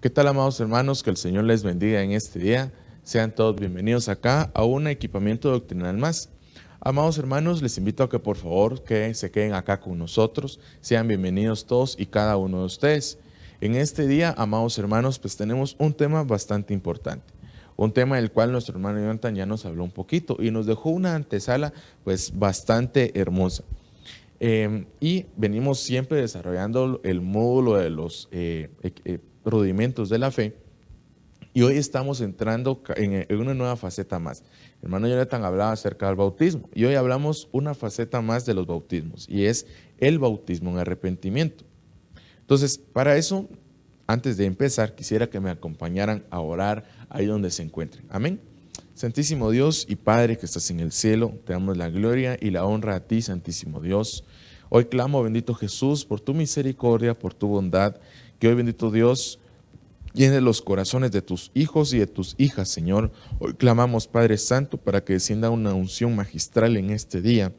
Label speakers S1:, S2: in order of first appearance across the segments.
S1: ¿Qué tal, amados hermanos? Que el Señor les bendiga en este día. Sean todos bienvenidos acá a un equipamiento doctrinal más. Amados hermanos, les invito a que por favor se queden acá con nosotros. Sean bienvenidos todos y cada uno de ustedes. En este día, amados hermanos, pues tenemos un tema bastante importante. Un tema del cual nuestro hermano Jonathan ya nos habló un poquito y nos dejó una antesala pues bastante hermosa. Y venimos siempre desarrollando el módulo de los rudimentos de la fe, y hoy estamos entrando en una nueva faceta más. El hermano Jonathan hablaba acerca del bautismo y hoy hablamos una faceta más de los bautismos, y es el bautismo en arrepentimiento. Entonces, para eso, antes de empezar, quisiera que me acompañaran a orar ahí donde se encuentren. Amén. Santísimo Dios y Padre que estás en el cielo, te damos la gloria y la honra a ti, Santísimo Dios. Hoy clamo, bendito Jesús, por tu misericordia, por tu bondad, que hoy, bendito Dios, llene los corazones de tus hijos y de tus hijas, Señor. Hoy clamamos, Padre Santo, para que descienda una unción magistral en este día,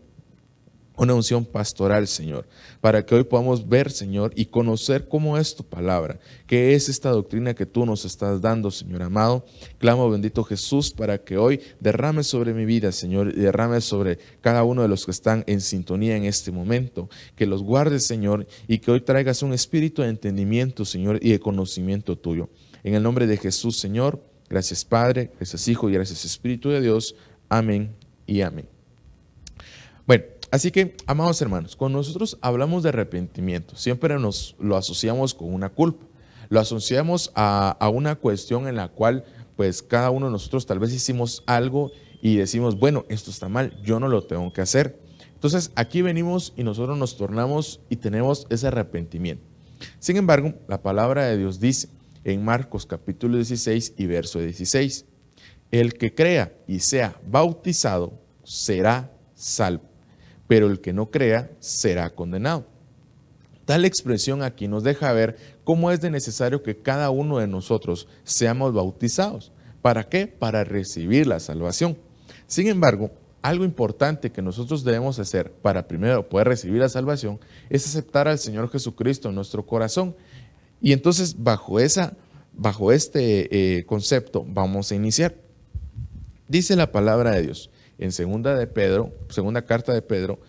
S1: una unción pastoral, Señor, para que hoy podamos ver, Señor, y conocer cómo es tu palabra, qué es esta doctrina que tú nos estás dando, Señor amado. Clamo, bendito Jesús, para que hoy derrame sobre mi vida, Señor, y derrame sobre cada uno de los que están en sintonía en este momento, que los guardes, Señor, y que hoy traigas un espíritu de entendimiento, Señor, y de conocimiento tuyo. En el nombre de Jesús, Señor, gracias Padre, gracias Hijo y gracias Espíritu de Dios. Amén y amén. Bueno, así que, amados hermanos, cuando nosotros hablamos de arrepentimiento, siempre nos lo asociamos con una culpa. Lo asociamos a una cuestión en la cual, pues, cada uno de nosotros tal vez hicimos algo y decimos, bueno, esto está mal, yo no lo tengo que hacer. Entonces, aquí venimos y nosotros nos tornamos y tenemos ese arrepentimiento. Sin embargo, la palabra de Dios dice en Marcos capítulo 16 y verso 16, el que crea y sea bautizado será salvo, pero el que no crea será condenado. Tal expresión aquí nos deja ver cómo es de necesario que cada uno de nosotros seamos bautizados. ¿Para qué? Para recibir la salvación. Sin embargo, algo importante que nosotros debemos hacer para primero poder recibir la salvación es aceptar al Señor Jesucristo en nuestro corazón. Y entonces bajo este concepto vamos a iniciar. Dice la palabra de Dios en segunda carta de Pedro,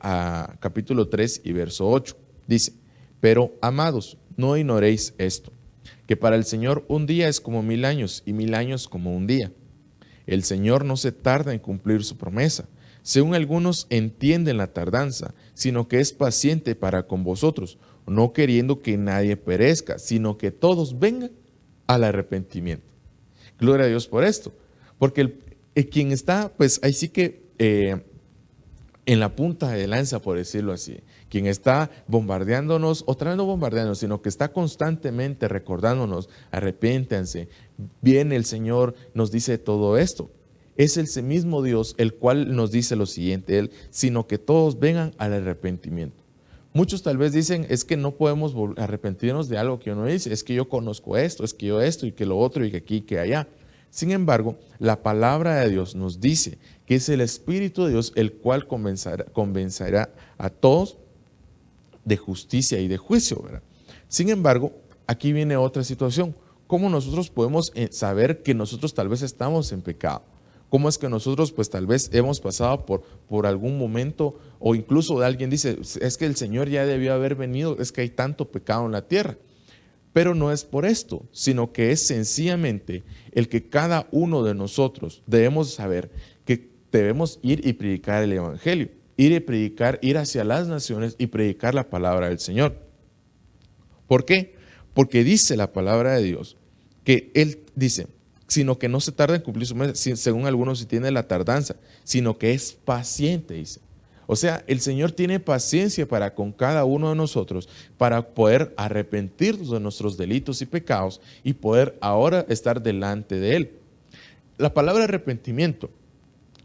S1: a capítulo 3 y verso 8. Dice, pero amados, no ignoréis esto, que para el Señor un día es como 1000 años y 1000 años como un día. El Señor no se tarda en cumplir su promesa, según algunos entienden la tardanza, sino que es paciente para con vosotros, no queriendo que nadie perezca, sino que todos vengan al arrepentimiento. Gloria a Dios por esto, porque quien está, pues ahí sí que en la punta de lanza, por decirlo así, quien está bombardeándonos, otra vez no bombardeándonos, sino que está constantemente recordándonos, arrepiéntanse, viene el Señor, nos dice todo esto. Es ese mismo Dios el cual nos dice lo siguiente, sino que todos vengan al arrepentimiento. Muchos tal vez dicen, es que no podemos arrepentirnos de algo que uno dice, es que yo conozco esto, es que yo esto y que lo otro y que aquí y que allá. Sin embargo, la palabra de Dios nos dice que es el Espíritu de Dios el cual convencerá a todos de justicia y de juicio, ¿verdad? Sin embargo, aquí viene otra situación. ¿Cómo nosotros podemos saber que nosotros tal vez estamos en pecado? ¿Cómo es que nosotros pues tal vez hemos pasado por algún momento, o incluso alguien dice, es que el Señor ya debió haber venido, es que hay tanto pecado en la tierra? Pero no es por esto, sino que es sencillamente el que cada uno de nosotros debemos saber que debemos ir y predicar el Evangelio, ir hacia las naciones y predicar la palabra del Señor. ¿Por qué? Porque dice la palabra de Dios que Él dice, sino que no se tarda en cumplir su meta, según algunos si tiene la tardanza, sino que es paciente, dice. O sea, el Señor tiene paciencia para con cada uno de nosotros, para poder arrepentirnos de nuestros delitos y pecados y poder ahora estar delante de Él. La palabra arrepentimiento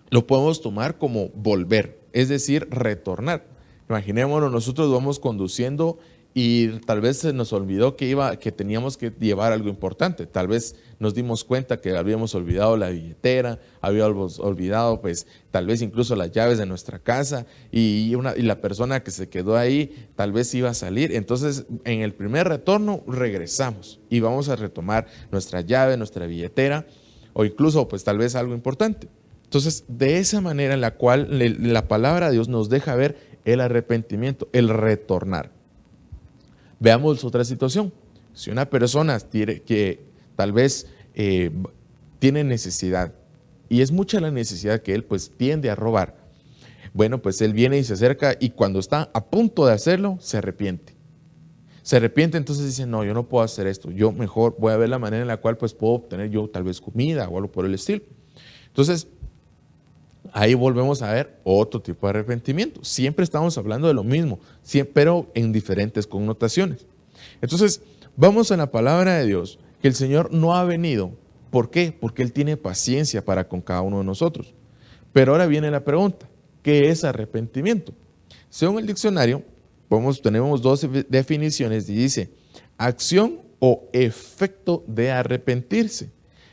S1: lo podemos tomar como volver, es decir, retornar. Imaginémonos, nosotros vamos conduciendo y tal vez se nos olvidó que teníamos que llevar algo importante. Tal vez nos dimos cuenta que habíamos olvidado la billetera, habíamos olvidado pues tal vez incluso las llaves de nuestra casa y la persona que se quedó ahí tal vez iba a salir. Entonces en el primer retorno regresamos y vamos a retomar nuestra llave, nuestra billetera o incluso pues tal vez algo importante. Entonces de esa manera en la cual la palabra de Dios nos deja ver el arrepentimiento, el retornar. Veamos otra situación. Si una persona que tal vez tiene necesidad y es mucha la necesidad que él pues tiende a robar, bueno, pues él viene y se acerca y cuando está a punto de hacerlo, se arrepiente. Se arrepiente, entonces dice, no, yo no puedo hacer esto. Yo mejor voy a ver la manera en la cual pues puedo obtener yo tal vez comida o algo por el estilo. Entonces, ahí volvemos a ver otro tipo de arrepentimiento. Siempre estamos hablando de lo mismo, pero en diferentes connotaciones. Entonces, vamos a la palabra de Dios, que el Señor no ha venido. ¿Por qué? Porque Él tiene paciencia para con cada uno de nosotros. Pero ahora viene la pregunta, ¿qué es arrepentimiento? Según el diccionario, tenemos dos definiciones y dice, acción o efecto de arrepentirse.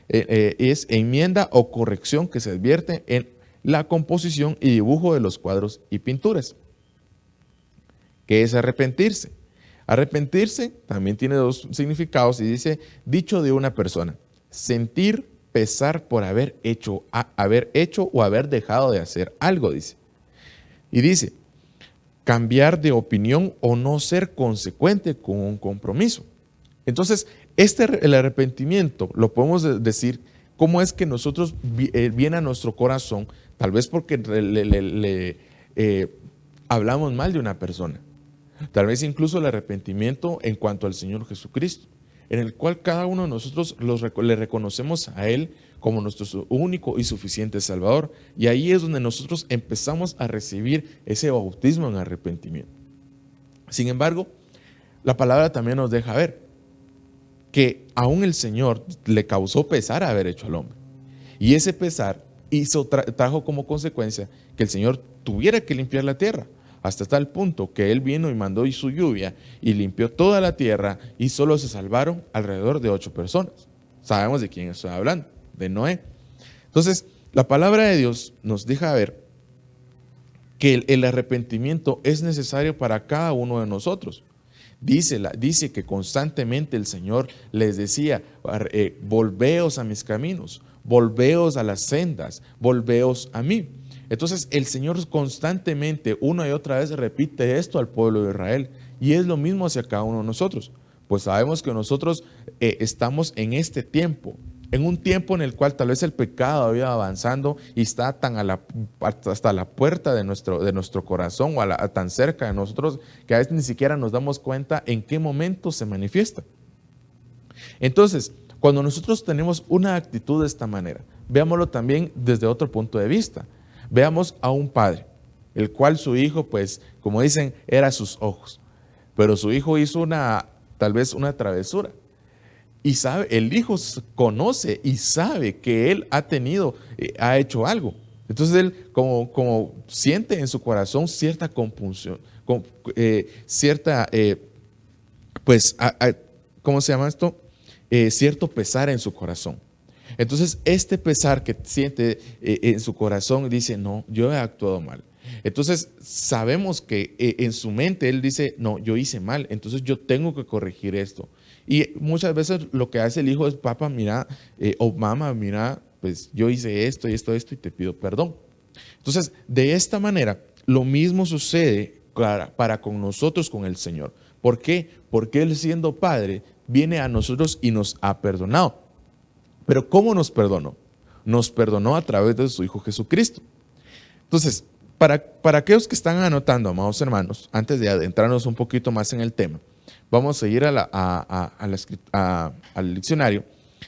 S1: Es enmienda o corrección que se advierte en la composición y dibujo de los cuadros y pinturas. ¿Qué es arrepentirse? Arrepentirse también tiene dos significados y dice, dicho de una persona, sentir pesar por haber hecho o haber dejado de hacer algo, dice. Y dice, cambiar de opinión o no ser consecuente con un compromiso. Entonces, el arrepentimiento lo podemos decir, cómo es que nosotros viene a nuestro corazón, tal vez porque hablamos mal de una persona. Tal vez incluso el arrepentimiento en cuanto al Señor Jesucristo, en el cual cada uno de nosotros le reconocemos a Él como nuestro único y suficiente Salvador. Y ahí es donde nosotros empezamos a recibir ese bautismo en arrepentimiento. Sin embargo, la palabra también nos deja ver que aún el Señor le causó pesar a haber hecho al hombre. Y ese pesar trajo como consecuencia que el Señor tuviera que limpiar la tierra, hasta tal punto que Él vino y mandó su lluvia y limpió toda la tierra y solo se salvaron alrededor de 8 personas. Sabemos de quién estoy hablando, de Noé. Entonces, la palabra de Dios nos deja ver que el arrepentimiento es necesario para cada uno de nosotros. Dice que constantemente el Señor les decía, volveos a mis caminos, volveos a las sendas, volveos a mí. Entonces el Señor constantemente una y otra vez repite esto al pueblo de Israel y es lo mismo hacia cada uno de nosotros. Pues sabemos que nosotros estamos en este tiempo, en un tiempo en el cual tal vez el pecado ha ido avanzando y está hasta la puerta de nuestro corazón o tan cerca de nosotros que a veces ni siquiera nos damos cuenta en qué momento se manifiesta. Entonces, cuando nosotros tenemos una actitud de esta manera, veámoslo también desde otro punto de vista. Veamos a un padre, el cual su hijo, pues, como dicen, era sus ojos, pero su hijo hizo tal vez una travesura. Y sabe, el hijo conoce y sabe que él ha hecho algo. Entonces él como siente en su corazón cierta compunción, ¿cómo se llama esto? Cierto pesar en su corazón. Entonces este pesar que siente en su corazón dice, no, yo he actuado mal. Entonces sabemos que en su mente él dice, no, yo hice mal, entonces yo tengo que corregir esto. Y muchas veces lo que hace el hijo es, papá, mira, o mamá, mira, pues yo hice esto y esto y te pido perdón. Entonces, de esta manera, lo mismo sucede para con nosotros, con el Señor. ¿Por qué? Porque Él, siendo Padre, viene a nosotros y nos ha perdonado. Pero ¿cómo nos perdonó? Nos perdonó a través de su Hijo Jesucristo. Entonces, para aquellos que están anotando, amados hermanos, antes de adentrarnos un poquito más en el tema, vamos a ir al diccionario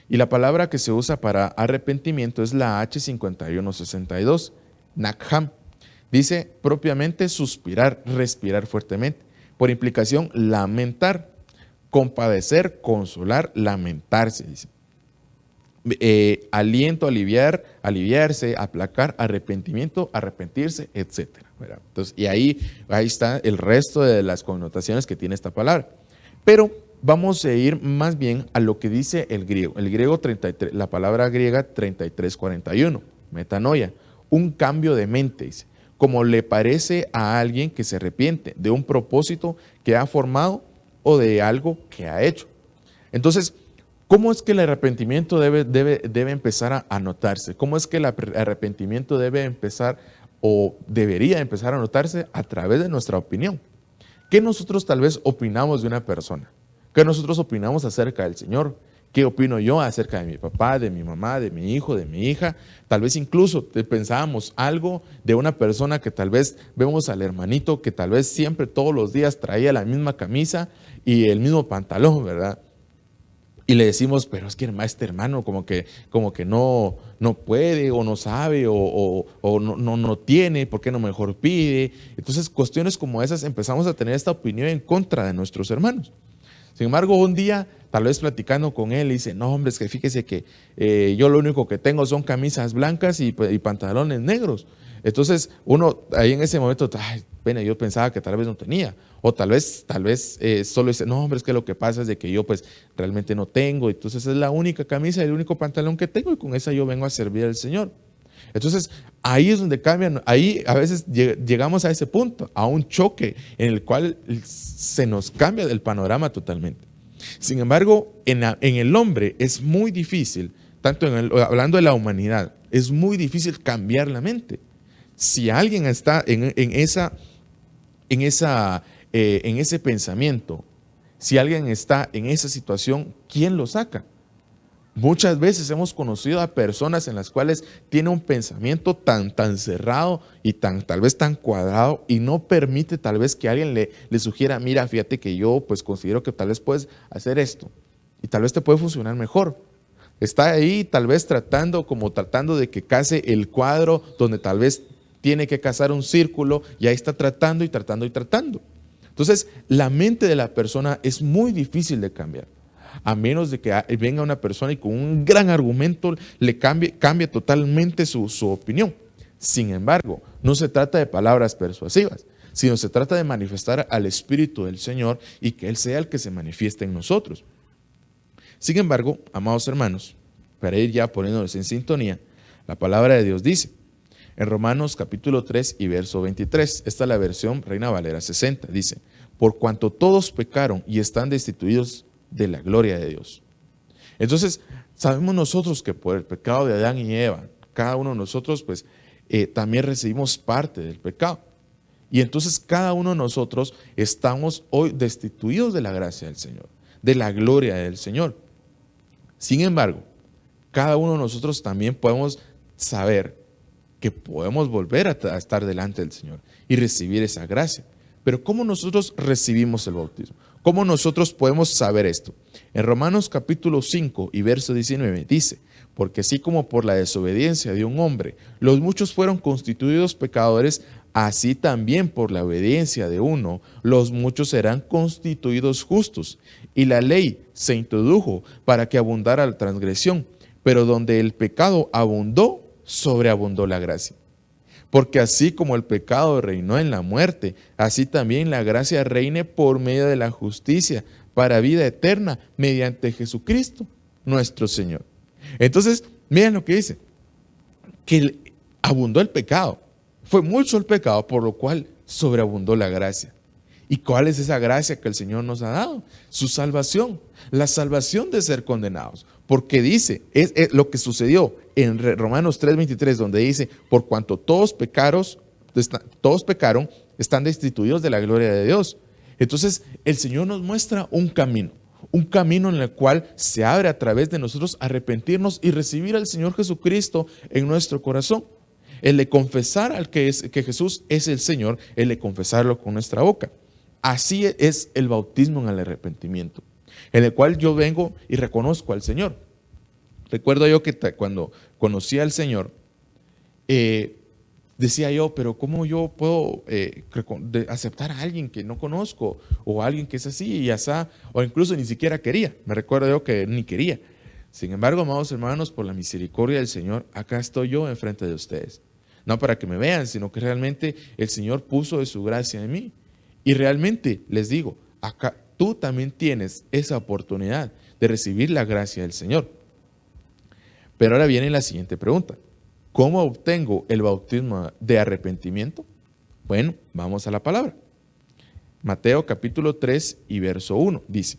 S1: y la palabra que se usa para arrepentimiento es la H5162, nakham. Dice propiamente suspirar, respirar fuertemente. Por implicación, lamentar, compadecer, consolar, lamentarse, dice. aliento, aliviarse, aplacar, arrepentimiento, arrepentirse, etcétera, ¿verdad? Entonces, y ahí está el resto de las connotaciones que tiene esta palabra. Pero vamos a ir más bien a lo que dice el griego. El griego 33, la palabra griega 33:41, metanoia, un cambio de mente, dice, como le parece a alguien que se arrepiente de un propósito que ha formado o de algo que ha hecho. Entonces, ¿cómo es que el arrepentimiento debe empezar a notarse? ¿Cómo es que el arrepentimiento debe empezar o debería empezar a notarse? A través de nuestra opinión. ¿Qué nosotros tal vez opinamos de una persona? ¿Qué nosotros opinamos acerca del Señor? ¿Qué opino yo acerca de mi papá, de mi mamá, de mi hijo, de mi hija? Tal vez incluso pensábamos algo de una persona que tal vez vemos al hermanito que tal vez siempre todos los días traía la misma camisa y el mismo pantalón, ¿verdad? Y le decimos, pero es que este hermano como que no puede o no sabe o no tiene, ¿por qué no mejor pide? Entonces cuestiones como esas empezamos a tener esta opinión en contra de nuestros hermanos. Sin embargo, un día, tal vez platicando con él, dice, no hombre, es que fíjese que yo lo único que tengo son camisas blancas y pantalones negros. Entonces uno ahí en ese momento, ay, pena, yo pensaba que tal vez no tenía. O tal vez solo dice, no hombre, es que lo que pasa es de que yo pues realmente no tengo. Entonces es la única camisa y el único pantalón que tengo y con esa yo vengo a servir al Señor. Entonces ahí es donde cambian, ahí a veces llegamos a ese punto, a un choque en el cual se nos cambia el panorama totalmente. Sin embargo, en el hombre es muy difícil, hablando de la humanidad, es muy difícil cambiar la mente. Si alguien está en ese pensamiento, si alguien está en esa situación, ¿quién lo saca? Muchas veces hemos conocido a personas en las cuales tiene un pensamiento tan cerrado y tal vez tan cuadrado y no permite tal vez que alguien le sugiera, mira, fíjate que yo pues considero que tal vez puedes hacer esto y tal vez te puede funcionar mejor. Está ahí tal vez tratando de que case el cuadro donde tal vez tiene que cazar un círculo y ahí está tratando y tratando y tratando. Entonces, la mente de la persona es muy difícil de cambiar, a menos de que venga una persona y con un gran argumento le cambie totalmente su opinión. Sin embargo, no se trata de palabras persuasivas, sino se trata de manifestar al Espíritu del Señor y que Él sea el que se manifieste en nosotros. Sin embargo, amados hermanos, para ir ya poniéndonos en sintonía, la palabra de Dios dice, en Romanos capítulo 3 y verso 23, esta es la versión Reina Valera 60, dice, por cuanto todos pecaron y están destituidos de la gloria de Dios. Entonces, sabemos nosotros que por el pecado de Adán y Eva, cada uno de nosotros pues también recibimos parte del pecado. Y entonces cada uno de nosotros estamos hoy destituidos de la gracia del Señor, de la gloria del Señor. Sin embargo, cada uno de nosotros también podemos saber que podemos volver a estar delante del Señor y recibir esa gracia. Pero ¿cómo nosotros recibimos el bautismo? ¿Cómo nosotros podemos saber esto? En Romanos capítulo 5 y verso 19 dice, porque así como por la desobediencia de un hombre los muchos fueron constituidos pecadores, así también por la obediencia de uno los muchos serán constituidos justos. Y la ley se introdujo para que abundara la transgresión, pero donde el pecado abundó, sobreabundó la gracia. Porque así como el pecado reinó en la muerte, así también la gracia reine por medio de la justicia para vida eterna mediante Jesucristo, nuestro Señor. Entonces, miren lo que dice, que abundó el pecado. Fue mucho el pecado, por lo cual sobreabundó la gracia. ¿Y cuál es esa gracia que el Señor nos ha dado? Su salvación, la salvación de ser condenados. Porque dice, es lo que sucedió en Romanos 3:23, donde dice, por cuanto todos pecaron, están destituidos de la gloria de Dios. Entonces, el Señor nos muestra un camino en el cual se abre a través de nosotros arrepentirnos y recibir al Señor Jesucristo en nuestro corazón. El de confesar que Jesús es el Señor, el de confesarlo con nuestra boca. Así es el bautismo en el arrepentimiento, en el cual yo vengo y reconozco al Señor. Recuerdo yo que cuando conocí al Señor, decía yo, pero ¿cómo yo puedo aceptar a alguien que no conozco o a alguien que es así y así? O incluso ni siquiera quería. Me recuerdo yo que ni quería. Sin embargo, amados hermanos, por la misericordia del Señor, acá estoy yo enfrente de ustedes. No para que me vean, sino que realmente el Señor puso de su gracia en mí. Y realmente les digo, acá tú también tienes esa oportunidad de recibir la gracia del Señor. Pero ahora viene la siguiente pregunta. ¿Cómo obtengo el bautismo de arrepentimiento? Bueno, vamos a la palabra. Mateo capítulo 3 y verso 1 dice: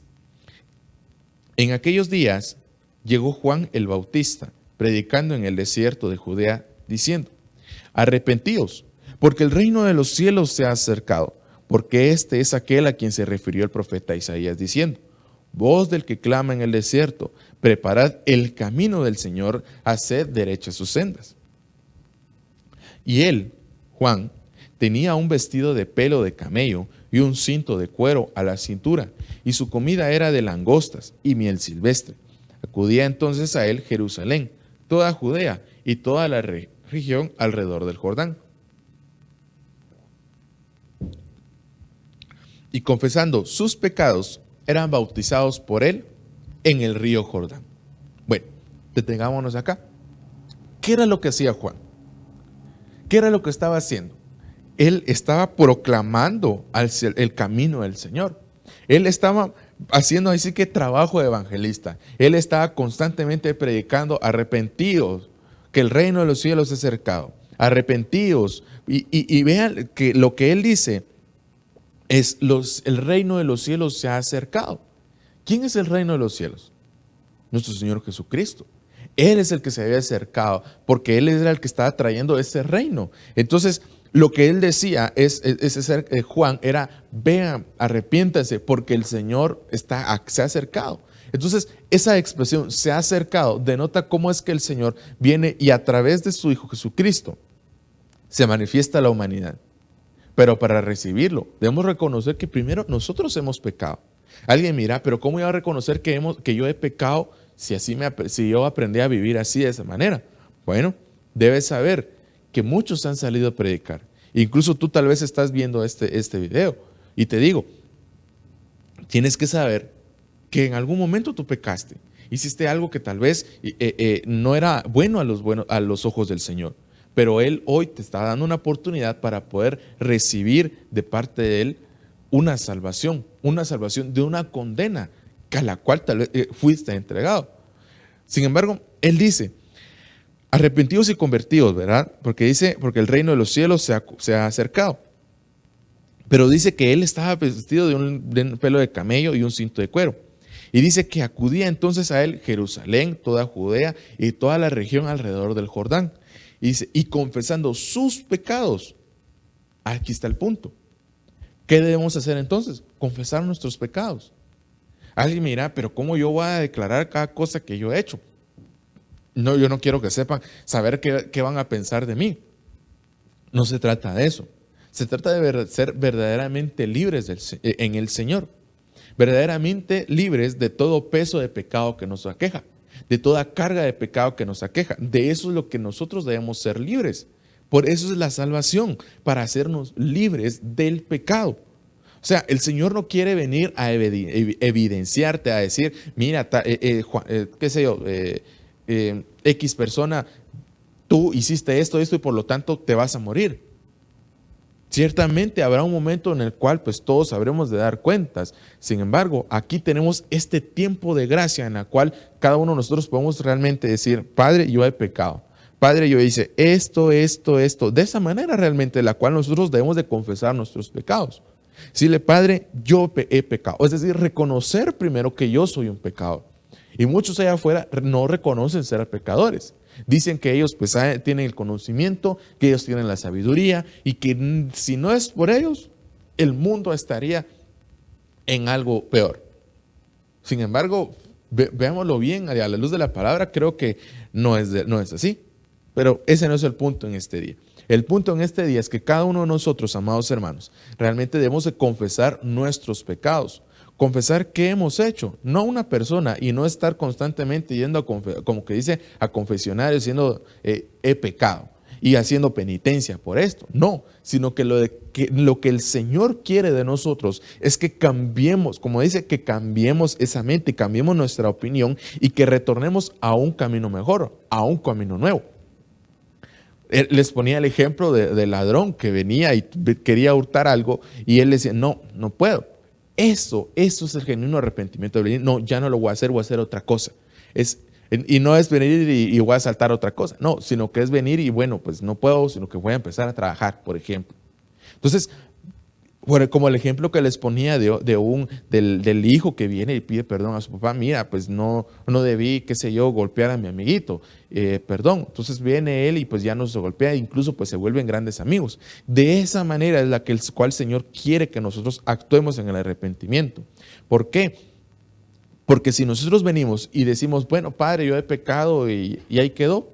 S1: En aquellos días llegó Juan el Bautista, predicando en el desierto de Judea, diciendo: Arrepentíos, porque el reino de los cielos se ha acercado, porque este es aquel a quien se refirió el profeta Isaías, diciendo: Voz del que clama en el desierto, preparad el camino del Señor, haced derechas sus sendas. Y él, Juan, tenía un vestido de pelo de camello y un cinto de cuero a la cintura, y su comida era de langostas y miel silvestre. Acudía entonces a él Jerusalén, toda Judea y toda la región alrededor del Jordán, y confesando sus pecados, eran bautizados por él en el río Jordán. Bueno, detengámonos acá. ¿Qué era lo que hacía Juan? ¿Qué era lo que estaba haciendo? Él estaba proclamando el camino del Señor. Él estaba haciendo así que trabajo de evangelista. Él estaba constantemente predicando: arrepentidos, que el reino de los cielos es cercado. Arrepentidos. Y vean que lo que él dice es: el reino de los cielos se ha acercado. ¿Quién es el reino de los cielos? Nuestro Señor Jesucristo. Él es el que se había acercado, porque Él era el que estaba trayendo ese reino. Entonces, lo que Él decía, Juan, era: vean, arrepiéntanse, porque el Señor se ha acercado. Entonces, esa expresión, se ha acercado, denota cómo es que el Señor viene y a través de su Hijo Jesucristo se manifiesta a la humanidad. Pero para recibirlo, debemos reconocer que primero nosotros hemos pecado. Alguien mira, pero ¿cómo iba a reconocer que yo he pecado si yo aprendí a vivir así, de esa manera? Bueno, debes saber que muchos han salido a predicar. Incluso tú tal vez estás viendo este video. Y te digo, tienes que saber que en algún momento tú pecaste. Hiciste algo que tal vez no era bueno a los ojos del Señor. Pero Él hoy te está dando una oportunidad para poder recibir de parte de Él una salvación de una condena a la cual tal vez fuiste entregado. Sin embargo, Él dice: arrepentidos y convertidos, ¿verdad? Porque el reino de los cielos se ha acercado. Pero dice que Él estaba vestido de un pelo de camello y un cinto de cuero. Y dice que acudía entonces a Él Jerusalén, toda Judea y toda la región alrededor del Jordán. Y dice: y confesando sus pecados. Aquí está el punto. ¿Qué debemos hacer entonces? Confesar nuestros pecados. Alguien me dirá: pero ¿cómo yo voy a declarar cada cosa que yo he hecho? No, yo no quiero que sepan, saber qué van a pensar de mí. No se trata de eso. Se trata de ser verdaderamente libres en el Señor. Verdaderamente libres de todo peso de pecado que nos aqueja, de toda carga de pecado que nos aqueja. De eso es lo que nosotros debemos ser libres. Por eso es la salvación, para hacernos libres del pecado. O sea, el Señor no quiere venir a evidenciarte, a decir: mira, qué sé yo, X persona, tú hiciste esto y por lo tanto te vas a morir. Ciertamente habrá un momento en el cual pues todos habremos de dar cuentas. Sin embargo, aquí tenemos este tiempo de gracia en la cual cada uno de nosotros podemos realmente decir: Padre, yo he pecado. Padre, yo hice esto. De esa manera realmente la cual nosotros debemos de confesar nuestros pecados. Decirle: Padre, yo he pecado. Es decir, reconocer primero que yo soy un pecador. Y muchos allá afuera no reconocen ser pecadores. Dicen que ellos pues tienen el conocimiento, que ellos tienen la sabiduría y que si no es por ellos, el mundo estaría en algo peor. Sin embargo, veámoslo bien, a la luz de la palabra, creo que no es así. Pero ese no es el punto en este día. El punto en este día es que cada uno de nosotros, amados hermanos, realmente debemos de confesar nuestros pecados. Confesar qué hemos hecho, no una persona, y no estar constantemente yendo como que dice, a confesionar diciendo: he pecado. y haciendo penitencia por esto. No, sino que lo que el Señor quiere de nosotros es que cambiemos, como dice, que cambiemos esa mente, cambiemos nuestra opinión y que retornemos a un camino mejor, a un camino nuevo. Les ponía el ejemplo del ladrón que venía y quería hurtar algo y él decía, no, no puedo. Eso es el genuino arrepentimiento. No, ya no lo voy a hacer otra cosa. Y no es venir y voy a saltar otra cosa, no, sino que es venir y bueno, pues no puedo, sino que voy a empezar a trabajar, por ejemplo. Entonces, bueno, como el ejemplo que les ponía del hijo que viene y pide perdón a su papá, mira, pues no debí, qué sé yo, golpear a mi amiguito, perdón. Entonces viene él y pues ya nos golpea, incluso pues se vuelven grandes amigos. De esa manera es la cual el Señor quiere que nosotros actuemos en el arrepentimiento. ¿Por qué? Porque si nosotros venimos y decimos, bueno, Padre, yo he pecado y ahí quedó,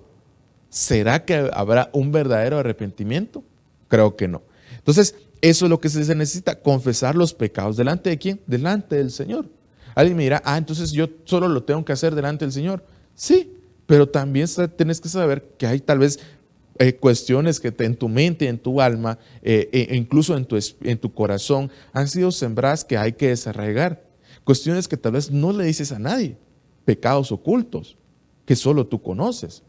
S1: ¿será que habrá un verdadero arrepentimiento? Creo que no. Entonces, eso es lo que se necesita, confesar los pecados. ¿Delante de quién? Delante del Señor. Alguien me dirá, entonces yo solo lo tengo que hacer delante del Señor. Sí, pero también tienes que saber que hay tal vez cuestiones que en tu mente, en tu alma, incluso en tu corazón, han sido sembradas que hay que desarraigar. Cuestiones que tal vez no le dices a nadie, pecados ocultos que solo tú conoces.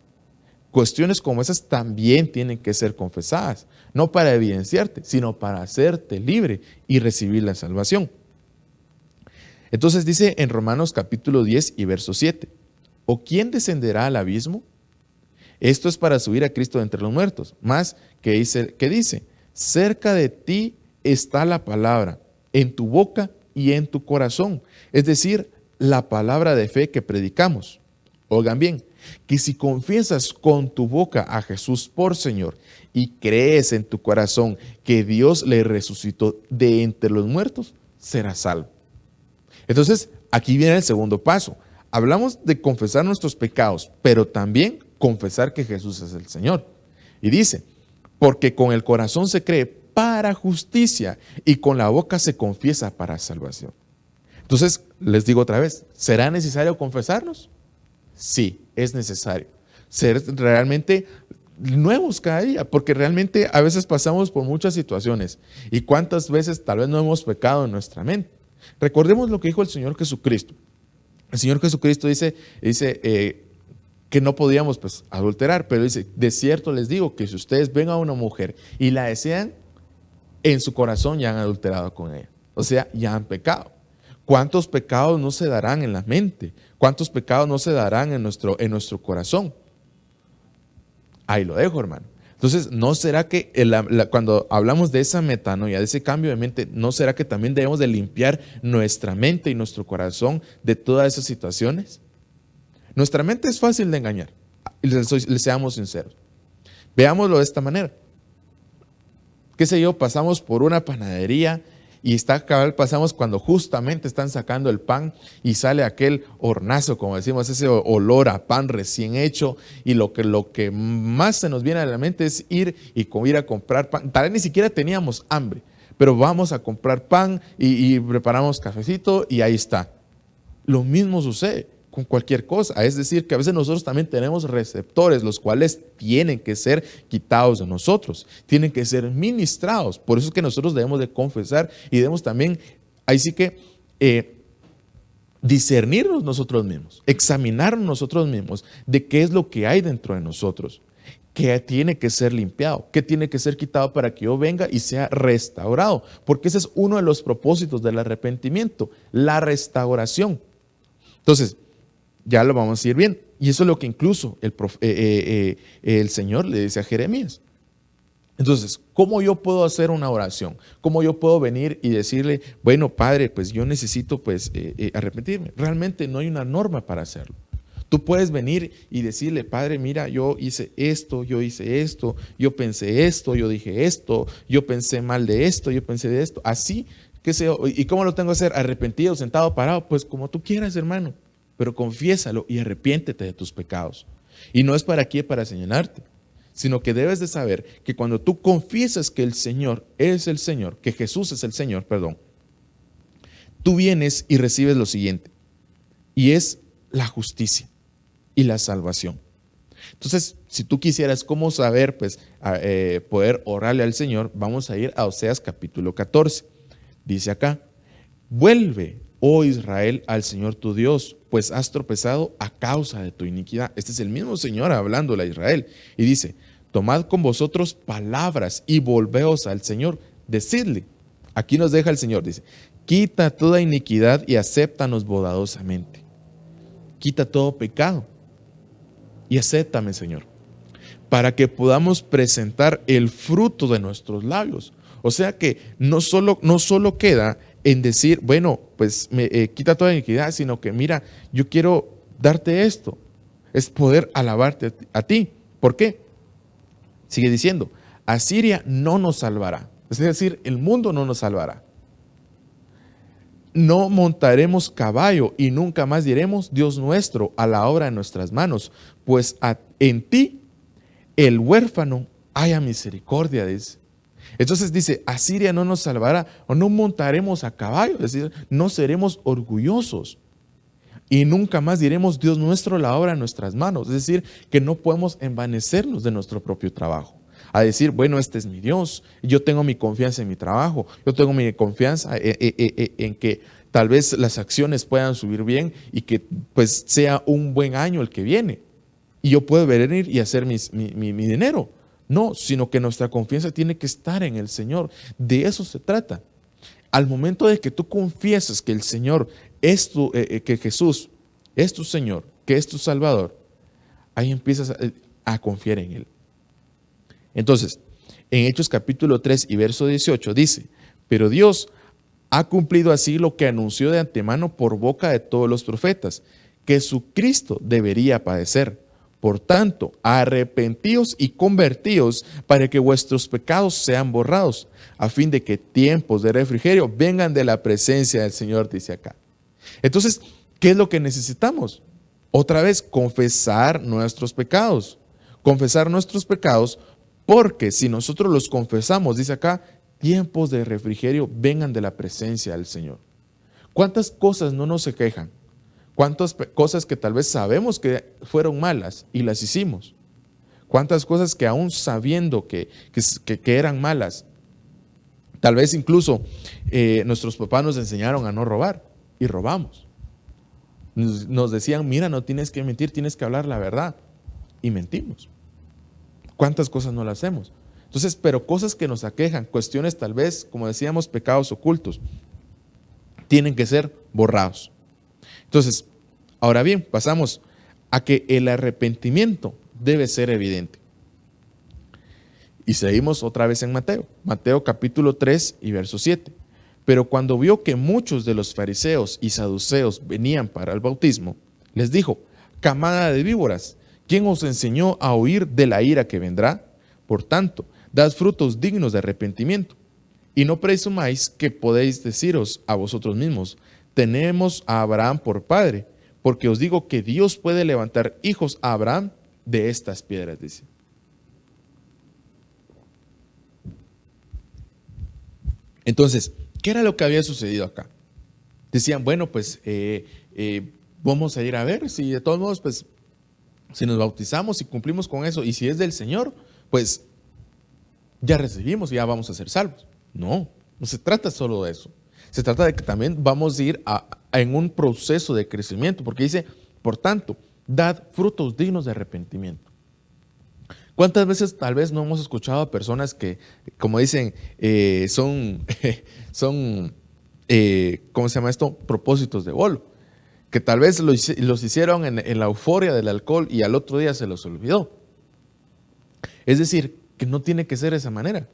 S1: Cuestiones como esas también tienen que ser confesadas, no para evidenciarte, sino para hacerte libre y recibir la salvación. Entonces dice en Romanos capítulo 10 y verso 7, ¿o quién descenderá al abismo? Esto es para subir a Cristo de entre los muertos, más que dice, cerca de ti está la palabra, en tu boca y en tu corazón, es decir, la palabra de fe que predicamos. Oigan bien, que si confiesas con tu boca a Jesús por Señor y crees en tu corazón que Dios le resucitó de entre los muertos, serás salvo. Entonces, aquí viene el segundo paso. Hablamos de confesar nuestros pecados, pero también confesar que Jesús es el Señor. Y dice, porque con el corazón se cree para justicia y con la boca se confiesa para salvación. Entonces, les digo otra vez, ¿será necesario confesarnos? Sí, es necesario. Ser realmente nuevos cada día, porque realmente a veces pasamos por muchas situaciones y cuántas veces tal vez no hemos pecado en nuestra mente. Recordemos lo que dijo el Señor Jesucristo. El Señor Jesucristo dice que no podíamos pues adulterar, pero dice, de cierto les digo que si ustedes ven a una mujer y la desean, en su corazón ya han adulterado con ella. O sea, ya han pecado. ¿Cuántos pecados no se darán en la mente? ¿Cuántos pecados no se darán en nuestro corazón? Ahí lo dejo, hermano. Entonces, ¿no será que cuando hablamos de esa metanoia, de ese cambio de mente, ¿no será que también debemos de limpiar nuestra mente y nuestro corazón de todas esas situaciones? Nuestra mente es fácil de engañar, les seamos sinceros. Veámoslo de esta manera. Qué sé yo, pasamos por una panadería y pasamos cuando justamente están sacando el pan y sale aquel hornazo, como decimos, ese olor a pan recién hecho, y lo que más se nos viene a la mente es ir a comprar pan. Tal vez ni siquiera teníamos hambre, pero vamos a comprar pan y preparamos cafecito y ahí está. Lo mismo sucede con cualquier cosa, es decir, que a veces nosotros también tenemos receptores, los cuales tienen que ser quitados de nosotros, tienen que ser ministrados. Por eso es que nosotros debemos de confesar y debemos también, ahí sí que discernirnos nosotros mismos, examinarnos nosotros mismos de qué es lo que hay dentro de nosotros, qué tiene que ser limpiado, qué tiene que ser quitado para que yo venga y sea restaurado, porque ese es uno de los propósitos del arrepentimiento, la restauración. Entonces, ya lo vamos a ir bien. Y eso es lo que incluso el Señor le dice a Jeremías. Entonces, ¿cómo yo puedo hacer una oración? ¿Cómo yo puedo venir y decirle, bueno, Padre, pues yo necesito pues arrepentirme? Realmente no hay una norma para hacerlo. Tú puedes venir y decirle, Padre, mira, yo hice esto, yo pensé esto, yo dije esto, yo pensé mal de esto, yo pensé de esto. Así, qué sé yo. ¿Y cómo lo tengo que hacer? ¿Arrepentido, sentado, parado? Pues como tú quieras, hermano. Pero confiésalo y arrepiéntete de tus pecados. Y no es para aquí, para señalarte, sino que debes de saber que cuando tú confiesas que el Señor es el Señor, que Jesús es el Señor, perdón, tú vienes y recibes lo siguiente, y es la justicia y la salvación. Entonces, si tú quisieras cómo saber, pues, poder orarle al Señor, vamos a ir a Oseas capítulo 14. Dice acá: vuelve, oh Israel, al Señor tu Dios, pues has tropezado a causa de tu iniquidad. Este es el mismo Señor hablándole a Israel. Y dice: tomad con vosotros palabras y volveos al Señor. Decidle, aquí nos deja el Señor, dice: quita toda iniquidad y acéptanos bodadosamente. Quita todo pecado y acéptame, Señor, para que podamos presentar el fruto de nuestros labios. O sea que no solo queda en decir, bueno, pues quita toda iniquidad, sino que mira, yo quiero darte esto, es poder alabarte a ti. ¿Por qué? Sigue diciendo: Asiria no nos salvará, es decir, el mundo no nos salvará. No montaremos caballo y nunca más diremos: Dios nuestro, a la obra de nuestras manos, pues en ti el huérfano haya misericordia, dice. Entonces dice: Asiria no nos salvará, o no montaremos a caballo, es decir, no seremos orgullosos. Y nunca más diremos: Dios nuestro, la obra de nuestras manos. Es decir, que no podemos envanecernos de nuestro propio trabajo. A decir, bueno, este es mi Dios, yo tengo mi confianza en mi trabajo, yo tengo mi confianza en que tal vez las acciones puedan subir bien y que pues sea un buen año el que viene. Y yo puedo venir y hacer mi dinero. No, sino que nuestra confianza tiene que estar en el Señor. De eso se trata. Al momento de que tú confieses que el Señor es que Jesús es tu Señor, que es tu Salvador, ahí empiezas a confiar en Él. Entonces, en Hechos capítulo 3 y verso 18 dice: pero Dios ha cumplido así lo que anunció de antemano por boca de todos los profetas, que su Cristo debería padecer. Por tanto, arrepentíos y convertíos para que vuestros pecados sean borrados, a fin de que tiempos de refrigerio vengan de la presencia del Señor, dice acá. Entonces, ¿qué es lo que necesitamos? Otra vez, confesar nuestros pecados. Confesar nuestros pecados, porque si nosotros los confesamos, dice acá, tiempos de refrigerio vengan de la presencia del Señor. ¿Cuántas cosas no nos se quejan? ¿Cuántas cosas que tal vez sabemos que fueron malas y las hicimos? ¿Cuántas cosas que aún sabiendo que eran malas, tal vez incluso nuestros papás nos enseñaron a no robar y robamos? Nos decían, mira, no tienes que mentir, tienes que hablar la verdad, y mentimos. ¿Cuántas cosas no las hacemos? Entonces, pero cosas que nos aquejan, cuestiones tal vez, como decíamos, pecados ocultos, tienen que ser borrados. Entonces, ahora bien, pasamos a que el arrepentimiento debe ser evidente. Y seguimos otra vez en Mateo capítulo 3 y verso 7. Pero cuando vio que muchos de los fariseos y saduceos venían para el bautismo, les dijo: camada de víboras, ¿quién os enseñó a huir de la ira que vendrá? Por tanto, dad frutos dignos de arrepentimiento. Y no presumáis que podéis deciros a vosotros mismos: tenemos a Abraham por padre, porque os digo que Dios puede levantar hijos a Abraham de estas piedras, dice. Entonces, ¿qué era lo que había sucedido acá? Decían, bueno, pues vamos a ir a ver si de todos modos, pues, si nos bautizamos y cumplimos con eso, y si es del Señor, pues ya recibimos y ya vamos a ser salvos. No, no se trata solo de eso. Se trata de que también vamos a ir en un proceso de crecimiento, porque dice, por tanto, dad frutos dignos de arrepentimiento. ¿Cuántas veces tal vez no hemos escuchado a personas que, como dicen, son ¿cómo se llama esto? Propósitos de bolo, que tal vez los hicieron en la euforia del alcohol y al otro día se los olvidó. Es decir, que no tiene que ser de esa manera.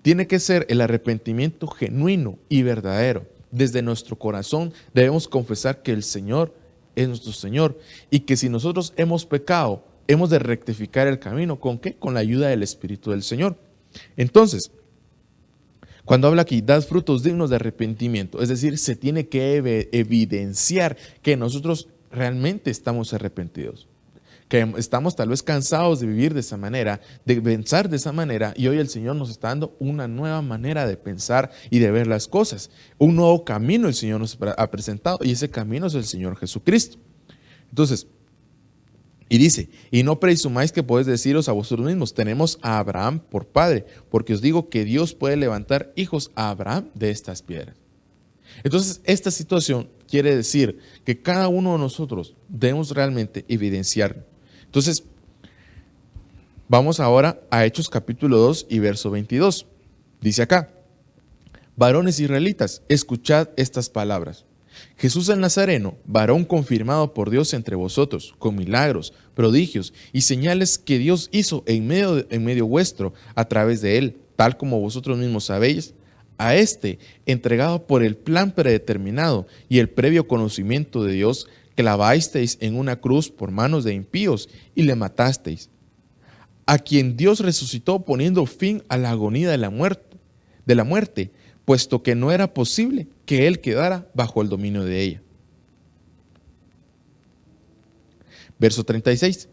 S1: Tiene que ser el arrepentimiento genuino y verdadero. Desde nuestro corazón debemos confesar que el Señor es nuestro Señor y que si nosotros hemos pecado, hemos de rectificar el camino. ¿Con qué? Con la ayuda del Espíritu del Señor. Entonces, cuando habla aquí, dad frutos dignos de arrepentimiento, es decir, se tiene que evidenciar que nosotros realmente estamos arrepentidos, que estamos tal vez cansados de vivir de esa manera, de pensar de esa manera, y hoy el Señor nos está dando una nueva manera de pensar y de ver las cosas. Un nuevo camino el Señor nos ha presentado, y ese camino es el Señor Jesucristo. Entonces, Y dice, y no presumáis que podéis deciros a vosotros mismos, tenemos a Abraham por padre, porque os digo que Dios puede levantar hijos a Abraham de estas piedras. Entonces, esta situación quiere decir que cada uno de nosotros debemos realmente evidenciarlo. Entonces, vamos ahora a Hechos capítulo 2 y verso 22. Dice acá, varones israelitas, escuchad estas palabras. Jesús el Nazareno, varón confirmado por Dios entre vosotros, con milagros, prodigios y señales que Dios hizo en medio vuestro a través de él, tal como vosotros mismos sabéis, a este, entregado por el plan predeterminado y el previo conocimiento de Dios, clavasteis en una cruz por manos de impíos y le matasteis, a quien Dios resucitó poniendo fin a la agonía de la muerte, puesto que no era posible que él quedara bajo el dominio de ella. Verso 36.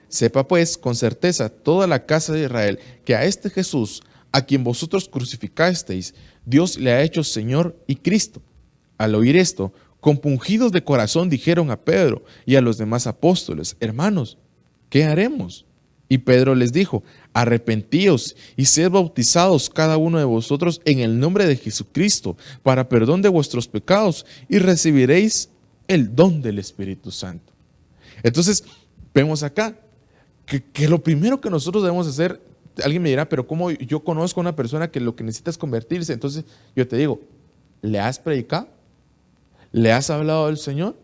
S1: Sepa pues con certeza toda la casa de Israel que a este Jesús, a quien vosotros crucificasteis, Dios le ha hecho Señor y Cristo. Al oír esto, compungidos de corazón dijeron a Pedro y a los demás apóstoles, hermanos, ¿qué haremos? Y Pedro les dijo, arrepentíos y sed bautizados cada uno de vosotros en el nombre de Jesucristo para perdón de vuestros pecados y recibiréis el don del Espíritu Santo. Entonces, vemos acá que lo primero que nosotros debemos hacer, alguien me dirá, pero ¿cómo yo conozco a una persona que lo que necesita es convertirse? Entonces, yo te digo, ¿le has predicado? ¿Le has hablado del Señor?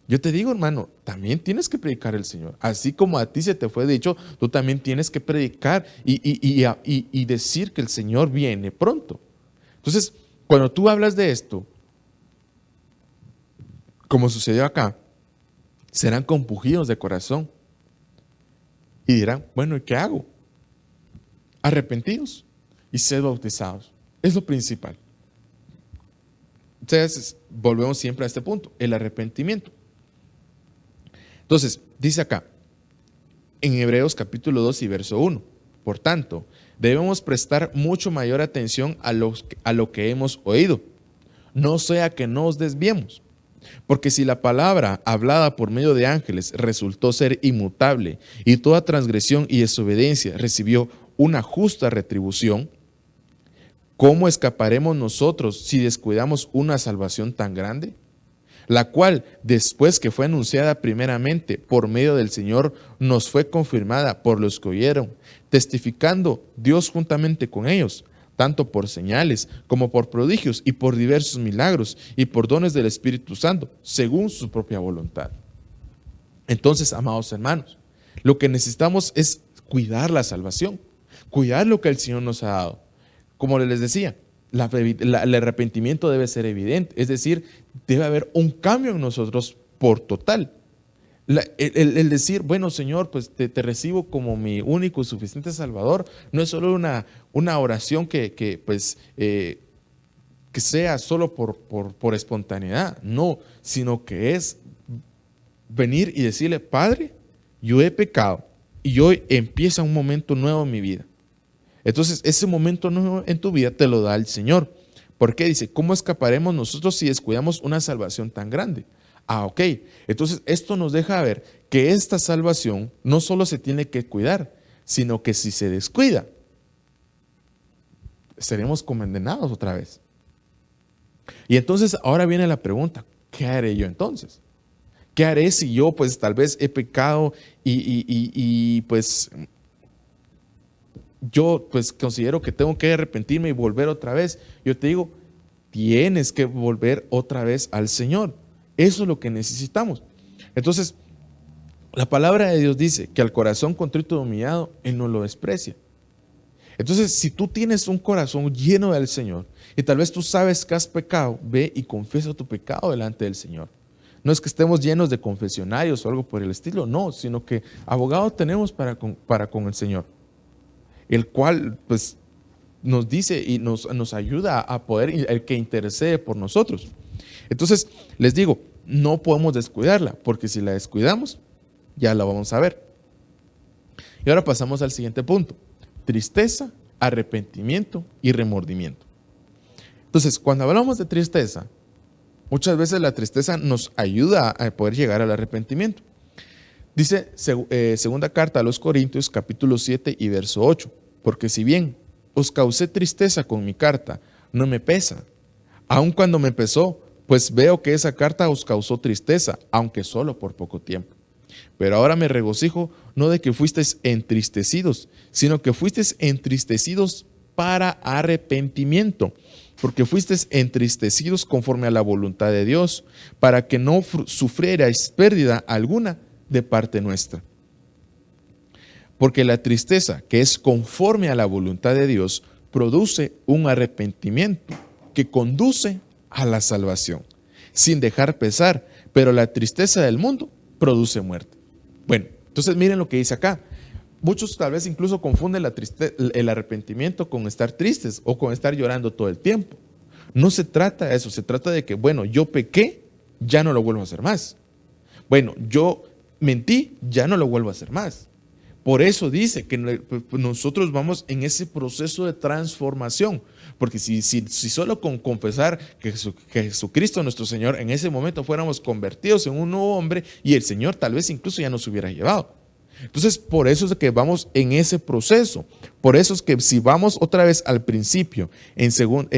S1: Yo te digo, hermano, también tienes que predicar el Señor. Así como a ti se te fue dicho, tú también tienes que predicar y decir que el Señor viene pronto. Entonces, cuando tú hablas de esto, como sucedió acá, serán compungidos de corazón y dirán, bueno, ¿y qué hago? Arrepentidos y sed bautizados. Es lo principal. Entonces, volvemos siempre a este punto, el arrepentimiento. Entonces, dice acá, en Hebreos capítulo 2 y verso 1, por tanto, debemos prestar mucho mayor atención a lo que hemos oído, no sea que nos desviemos. Porque si la palabra hablada por medio de ángeles resultó ser inmutable y toda transgresión y desobediencia recibió una justa retribución, ¿cómo escaparemos nosotros si descuidamos una salvación tan grande? La cual, después que fue anunciada primeramente por medio del Señor, nos fue confirmada por los que oyeron, testificando Dios juntamente con ellos, tanto por señales como por prodigios y por diversos milagros y por dones del Espíritu Santo, según su propia voluntad. Entonces, amados hermanos, lo que necesitamos es cuidar la salvación, cuidar lo que el Señor nos ha dado. Como les decía, el arrepentimiento debe ser evidente, es decir, debe haber un cambio en nosotros por total. El decir, bueno, Señor, pues te recibo como mi único y suficiente Salvador, no es solo una oración que sea solo por espontaneidad, no, sino que es venir y decirle, Padre, yo he pecado y hoy empieza un momento nuevo en mi vida. Entonces, ese momento nuevo en tu vida te lo da el Señor. ¿Por qué? Dice, ¿cómo escaparemos nosotros si descuidamos una salvación tan grande? Ok. Entonces, esto nos deja ver que esta salvación no solo se tiene que cuidar, sino que si se descuida, seremos condenados otra vez. Y entonces, ahora viene la pregunta, ¿qué haré yo entonces? ¿Qué haré si yo, pues, tal vez he pecado y pues yo pues considero que tengo que arrepentirme y volver otra vez? Yo te digo, tienes que volver otra vez al Señor. Eso es lo que necesitamos. Entonces, la palabra de Dios dice que al corazón contrito y humillado, Él no lo desprecia. Entonces, si tú tienes un corazón lleno del Señor y tal vez tú sabes que has pecado, ve y confiesa tu pecado delante del Señor. No es que estemos llenos de confesionarios o algo por el estilo, no, sino que abogado tenemos para con el Señor, el cual pues nos dice y nos ayuda a poder, el que intercede por nosotros. Entonces, les digo, no podemos descuidarla, porque si la descuidamos, ya la vamos a ver. Y ahora pasamos al siguiente punto: tristeza, arrepentimiento y remordimiento. Entonces, cuando hablamos de tristeza, muchas veces la tristeza nos ayuda a poder llegar al arrepentimiento. Dice segunda carta a los Corintios, capítulo 7 y verso 8. Porque si bien os causé tristeza con mi carta, no me pesa. Aun cuando me pesó, pues veo que esa carta os causó tristeza, aunque solo por poco tiempo. Pero ahora me regocijo no de que fuisteis entristecidos, sino que fuisteis entristecidos para arrepentimiento, porque fuisteis entristecidos conforme a la voluntad de Dios, para que no sufrierais pérdida alguna de parte nuestra. Porque la tristeza, que es conforme a la voluntad de Dios, produce un arrepentimiento que conduce a la salvación, sin dejar pesar, pero la tristeza del mundo produce muerte. Bueno, entonces miren lo que dice acá. Muchos tal vez incluso confunden el arrepentimiento con estar tristes o con estar llorando todo el tiempo. No se trata de eso, se trata de que, bueno, yo pequé, ya no lo vuelvo a hacer más. Bueno, yo mentí, ya no lo vuelvo a hacer más. Por eso dice que nosotros vamos en ese proceso de transformación. Porque si solo con confesar que Jesucristo nuestro Señor en ese momento fuéramos convertidos en un nuevo hombre, y el Señor tal vez incluso ya nos hubiera llevado. Entonces, por eso es que vamos en ese proceso. Por eso es que si vamos otra vez al principio, en segunda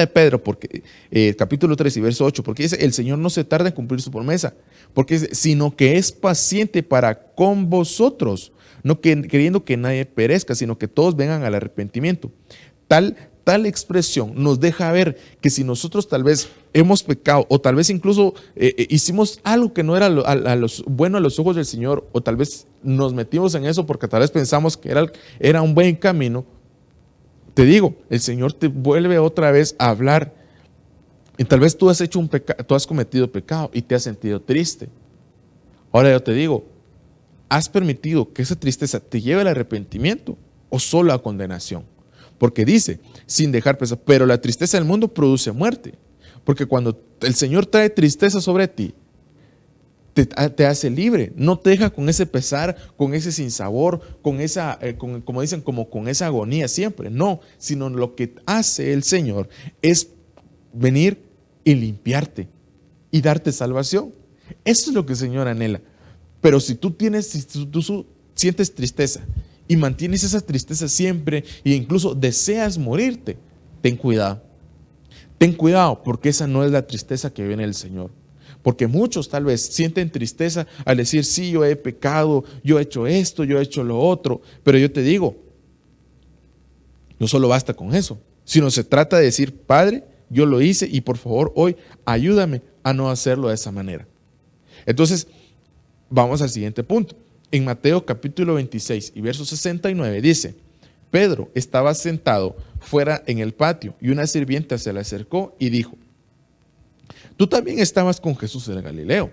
S1: de Pedro, porque, capítulo 3 y verso 8, porque dice, el Señor no se tarda en cumplir su promesa, sino que es paciente para con vosotros, no queriendo que nadie perezca, sino que todos vengan al arrepentimiento. Tal expresión nos deja ver que si nosotros tal vez hemos pecado, o tal vez incluso hicimos algo que no era bueno a los ojos del Señor, o tal vez nos metimos en eso porque tal vez pensamos que era un buen camino. Te digo, el Señor te vuelve otra vez a hablar, y tal vez tú has cometido pecado y te has sentido triste. Ahora yo te digo, ¿has permitido que esa tristeza te lleve al arrepentimiento o solo a condenación? Porque dice, sin dejar pesar, pero la tristeza del mundo produce muerte. Porque cuando el Señor trae tristeza sobre ti, te hace libre, no te deja con ese pesar, con ese sinsabor, con esa, como dicen, como con esa agonía siempre. No, sino lo que hace el Señor es venir y limpiarte y darte salvación. Eso es lo que el Señor anhela. Pero si tú sientes tristeza y mantienes esa tristeza siempre e incluso deseas morirte, ten cuidado. Ten cuidado, porque esa no es la tristeza que viene del Señor. Porque muchos tal vez sienten tristeza al decir, sí, yo he pecado, yo he hecho esto, yo he hecho lo otro. Pero yo te digo, no solo basta con eso, sino se trata de decir, Padre, yo lo hice y por favor hoy ayúdame a no hacerlo de esa manera. Entonces, vamos al siguiente punto. En Mateo capítulo 26 y verso 69 dice, Pedro estaba sentado fuera en el patio y una sirvienta se le acercó y dijo, tú también estabas con Jesús el Galileo.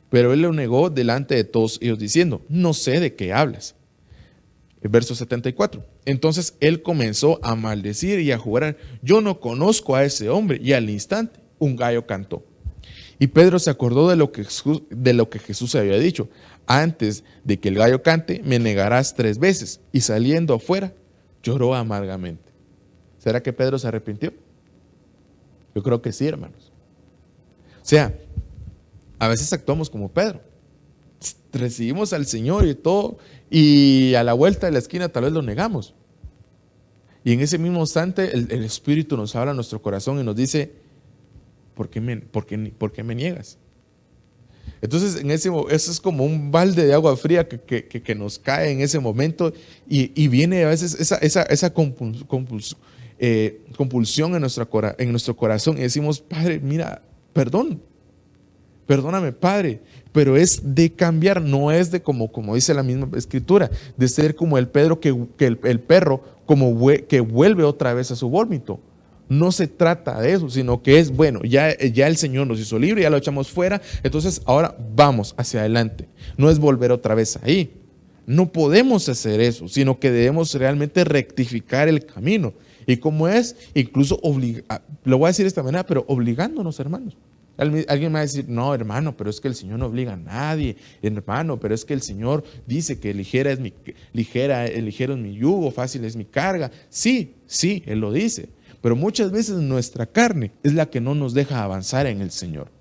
S1: Pero él lo negó delante de todos ellos diciendo, no sé de qué hablas. El verso 74. Entonces él comenzó a maldecir y a jurar, yo no conozco a ese hombre. Y al instante un gallo cantó. Y Pedro se acordó de lo que Jesús había dicho. Antes de que el gallo cante, me negarás 3 veces. Y saliendo afuera, lloró amargamente. ¿Será que Pedro se arrepintió? Yo creo que sí, hermanos. O sea, a veces actuamos como Pedro. Recibimos al Señor y todo, y a la vuelta de la esquina tal vez lo negamos. Y en ese mismo instante el Espíritu nos habla a nuestro corazón y nos dice, ¿por qué me niegas? Entonces, eso es como un balde de agua fría que nos cae en ese momento y viene a veces esa compulsión en nuestro corazón y decimos, Padre, mira, perdóname, Padre, pero es de cambiar, no es de como dice la misma Escritura, de ser como el perro que vuelve otra vez a su vómito. No se trata de eso, sino que es, bueno, ya el Señor nos hizo libre, ya lo echamos fuera, entonces ahora vamos hacia adelante. No es volver otra vez ahí. No podemos hacer eso, sino que debemos realmente rectificar el camino. Y como es, incluso lo voy a decir de esta manera, pero obligándonos, hermanos. Alguien me va a decir, no, hermano, pero es que el Señor no obliga a nadie, hermano, pero es que el Señor dice que ligero es mi yugo, fácil es mi carga. Sí, Él lo dice, pero muchas veces nuestra carne es la que no nos deja avanzar en el Señor.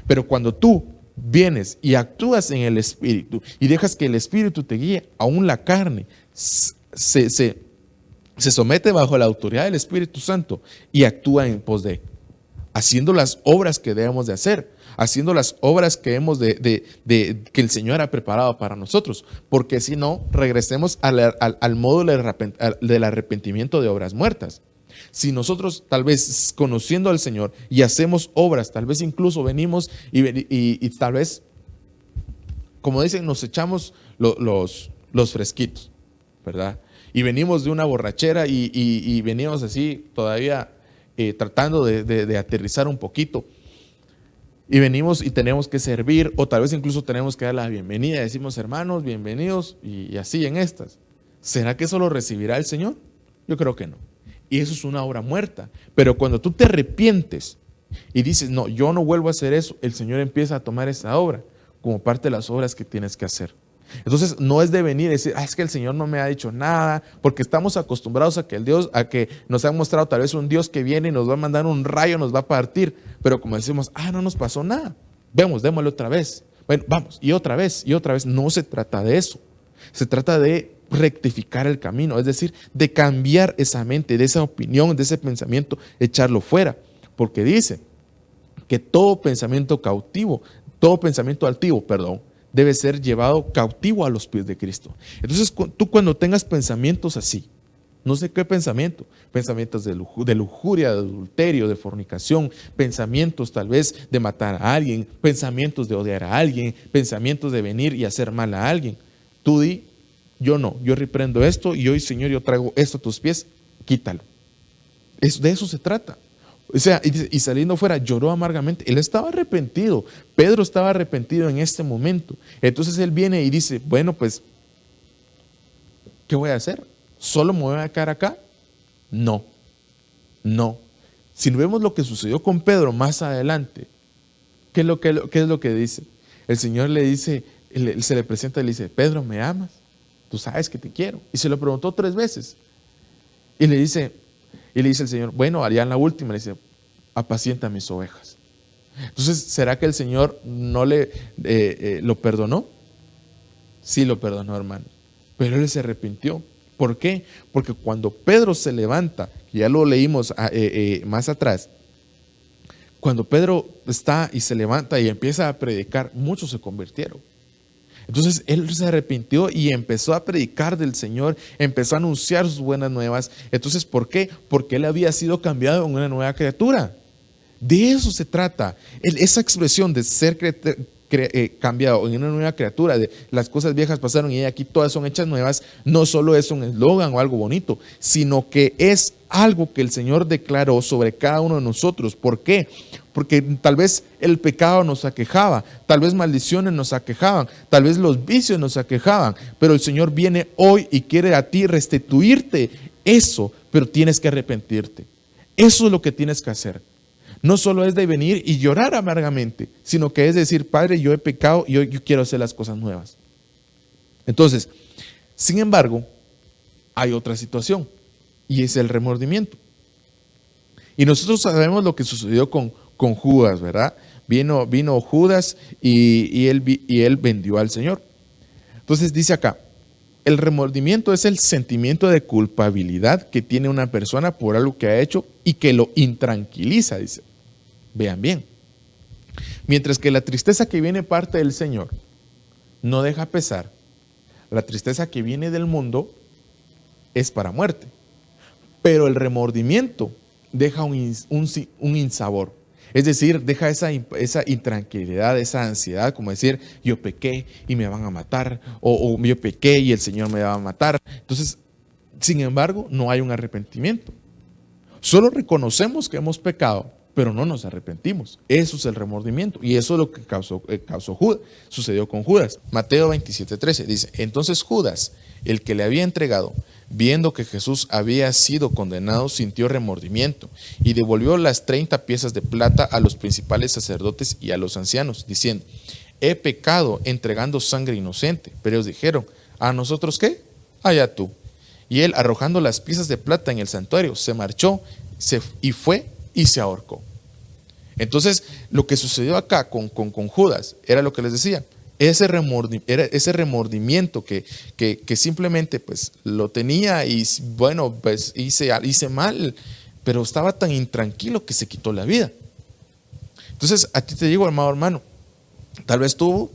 S1: Pero cuando tú vienes y actúas en el Espíritu y dejas que el Espíritu te guíe, aún la carne se somete bajo la autoridad del Espíritu Santo y actúa en pos de, haciendo las obras que debemos de hacer, haciendo las obras que que el Señor ha preparado para nosotros, porque si no, regresemos al modo del arrepentimiento de obras muertas. Si nosotros tal vez conociendo al Señor y hacemos obras, tal vez incluso venimos y tal vez, como dicen, nos echamos los fresquitos, ¿verdad? Y venimos de una borrachera y venimos así todavía tratando de aterrizar un poquito. Y venimos y tenemos que servir, o tal vez incluso tenemos que dar la bienvenida. Decimos, hermanos, bienvenidos, y así en estas. ¿Será que eso lo recibirá el Señor? Yo creo que no. Y eso es una obra muerta. Pero cuando tú te arrepientes y dices, no, yo no vuelvo a hacer eso, el Señor empieza a tomar esa obra como parte de las obras que tienes que hacer. Entonces no es de venir y decir, es que el Señor no me ha dicho nada, porque estamos acostumbrados a que nos han mostrado tal vez un Dios que viene y nos va a mandar un rayo, nos va a partir, pero como decimos, no nos pasó nada, vemos, démosle otra vez, bueno, vamos, y otra vez, no se trata de eso, se trata de rectificar el camino, es decir, de cambiar esa mente, de esa opinión, de ese pensamiento, echarlo fuera, porque dice que todo pensamiento altivo, debe ser llevado cautivo a los pies de Cristo. Entonces tú cuando tengas pensamientos así, no sé qué pensamientos de lujuria, de adulterio, de fornicación, pensamientos tal vez de matar a alguien, pensamientos de odiar a alguien, pensamientos de venir y hacer mal a alguien, tú di, yo reprendo esto y hoy, Señor, yo traigo esto a tus pies, quítalo. De eso se trata. O sea, y saliendo fuera lloró amargamente. Él estaba arrepentido. Pedro estaba arrepentido en este momento. Entonces él viene y dice, bueno, pues, ¿qué voy a hacer? ¿Solo me voy a quedar acá? No. Si vemos lo que sucedió con Pedro más adelante, ¿qué es lo que dice? El Señor le dice, se le presenta y le dice, Pedro, ¿me amas? Tú sabes que te quiero. Y se lo preguntó 3 veces. Y le dice el Señor, bueno, allá en la última le dice, apacienta mis ovejas. Entonces, ¿será que el Señor no lo perdonó? Sí lo perdonó, hermano. Pero él se arrepintió. ¿Por qué? Porque cuando Pedro se levanta, ya lo leímos más atrás, cuando Pedro está y se levanta y empieza a predicar, muchos se convirtieron. Entonces él se arrepintió y empezó a predicar del Señor, empezó a anunciar sus buenas nuevas. Entonces, ¿por qué? Porque él había sido cambiado en una nueva criatura. De eso se trata. Esa expresión de ser cambiado en una nueva criatura, de las cosas viejas pasaron y aquí todas son hechas nuevas, no solo es un eslogan o algo bonito, sino que es algo que el Señor declaró sobre cada uno de nosotros. ¿Por qué? Porque tal vez el pecado nos aquejaba, tal vez maldiciones nos aquejaban, tal vez los vicios nos aquejaban, pero el Señor viene hoy y quiere a ti restituirte eso, pero tienes que arrepentirte. Eso es lo que tienes que hacer. No solo es de venir y llorar amargamente, sino que es decir, Padre, yo he pecado y hoy yo quiero hacer las cosas nuevas. Entonces, sin embargo, hay otra situación y es el remordimiento. Y nosotros sabemos lo que sucedió con Judas, ¿verdad? Vino Judas y él vendió al Señor. Entonces dice acá, el remordimiento es el sentimiento de culpabilidad que tiene una persona por algo que ha hecho y que lo intranquiliza, dice. Vean bien. Mientras que la tristeza que viene parte del Señor no deja pesar, la tristeza que viene del mundo es para muerte. Pero el remordimiento deja un insabor. Es decir, deja esa intranquilidad, esa ansiedad, como decir, yo pequé y me van a matar, o yo pequé y el Señor me va a matar. Entonces, sin embargo, no hay un arrepentimiento. Solo reconocemos que hemos pecado, pero no nos arrepentimos. Eso es el remordimiento. Y eso es lo que causó Judas, sucedió con Judas. Mateo 27:13 dice, entonces Judas, el que le había entregado, viendo que Jesús había sido condenado, sintió remordimiento y devolvió las 30 piezas de plata a los principales sacerdotes y a los ancianos, diciendo, he pecado entregando sangre inocente. Pero ellos dijeron, ¿a nosotros qué? Allá tú. Y él, arrojando las piezas de plata en el santuario, se marchó y fue y se ahorcó. Entonces, lo que sucedió acá con Judas era lo que les decía, ese remordimiento que simplemente pues lo tenía y bueno, pues hice mal, pero estaba tan intranquilo que se quitó la vida. Entonces, a ti te digo, amado hermano, tal vez tú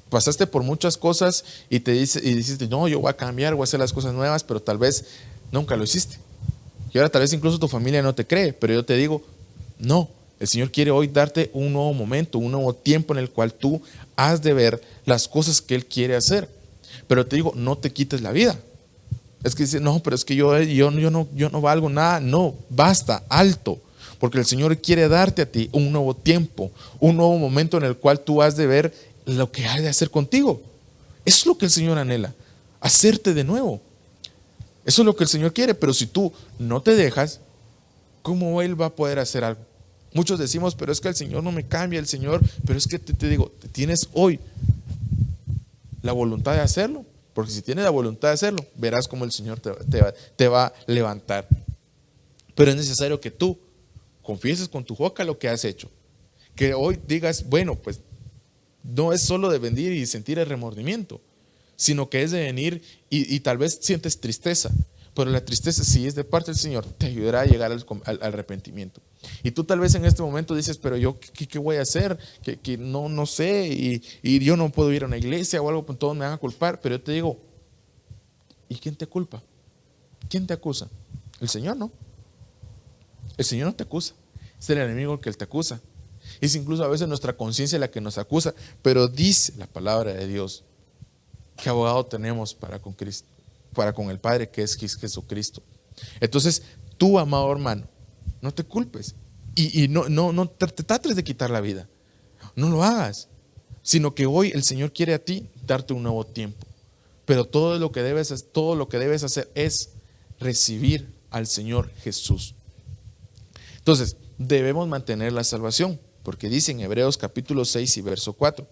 S1: pasaste por muchas cosas y dijiste, no, yo voy a cambiar, voy a hacer las cosas nuevas, pero tal vez nunca lo hiciste. Y ahora tal vez incluso tu familia no te cree, pero yo te digo, no, el Señor quiere hoy darte un nuevo momento, un nuevo tiempo en el cual tú has de ver las cosas que Él quiere hacer. Pero te digo, no te quites la vida. Es que dice, no, pero es que yo no valgo nada. No, basta, alto. Porque el Señor quiere darte a ti un nuevo tiempo, un nuevo momento en el cual tú has de ver lo que hay de hacer contigo. Eso es lo que el Señor anhela, hacerte de nuevo. Eso es lo que el Señor quiere, pero si tú no te dejas, ¿cómo Él va a poder hacer algo? Muchos decimos, pero es que el Señor no me cambia, el Señor, pero es que te digo, tienes hoy la voluntad de hacerlo, porque si tienes la voluntad de hacerlo, verás cómo el Señor te va a levantar. Pero es necesario que tú confieses con tu boca lo que has hecho, que hoy digas, bueno, pues no es solo de venir y sentir el remordimiento, sino que es de venir y tal vez sientes tristeza, pero la tristeza, si es de parte del Señor, te ayudará a llegar al arrepentimiento. Y tú tal vez en este momento dices, pero yo ¿qué voy a hacer? Que no sé, y yo no puedo ir a una iglesia o algo, pues todos me van a culpar. Pero yo te digo, ¿y quién te culpa? ¿Quién te acusa? El Señor no. El Señor no te acusa, es el enemigo el que te acusa. Es incluso a veces nuestra conciencia la que nos acusa, pero dice la palabra de Dios que abogado tenemos para con Cristo, para con el Padre, que es Jesucristo. Entonces, tú, amado hermano, no te culpes y no te trates de quitar la vida. No lo hagas, sino que hoy el Señor quiere a ti darte un nuevo tiempo. Pero todo lo que debes hacer es recibir al Señor Jesús. Entonces, debemos mantener la salvación, porque dice en Hebreos capítulo 6 y verso 4,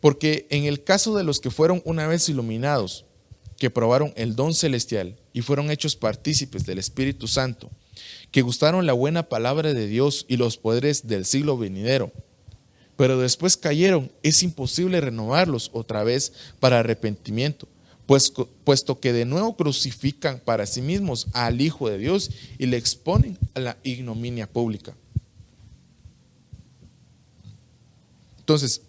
S1: porque en el caso de los que fueron una vez iluminados, que probaron el don celestial y fueron hechos partícipes del Espíritu Santo, que gustaron la buena palabra de Dios y los poderes del siglo venidero, pero después cayeron, es imposible renovarlos otra vez para arrepentimiento, puesto que de nuevo crucifican para sí mismos al Hijo de Dios y le exponen a la ignominia pública. Entonces,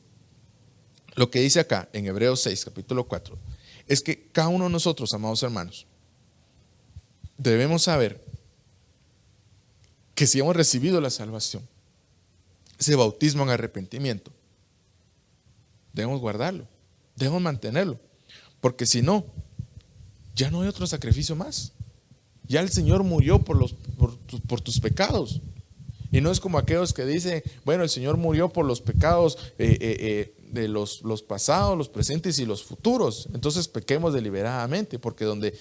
S1: lo que dice acá en Hebreos 6, capítulo 4, es que cada uno de nosotros, amados hermanos, debemos saber que si hemos recibido la salvación, ese bautismo en arrepentimiento, debemos guardarlo, debemos mantenerlo, porque si no, ya no hay otro sacrificio más. Ya el Señor murió por tus pecados. Y no es como aquellos que dicen, bueno, el Señor murió por los pecados de los pasados, los presentes y los futuros. Entonces pequemos deliberadamente, porque donde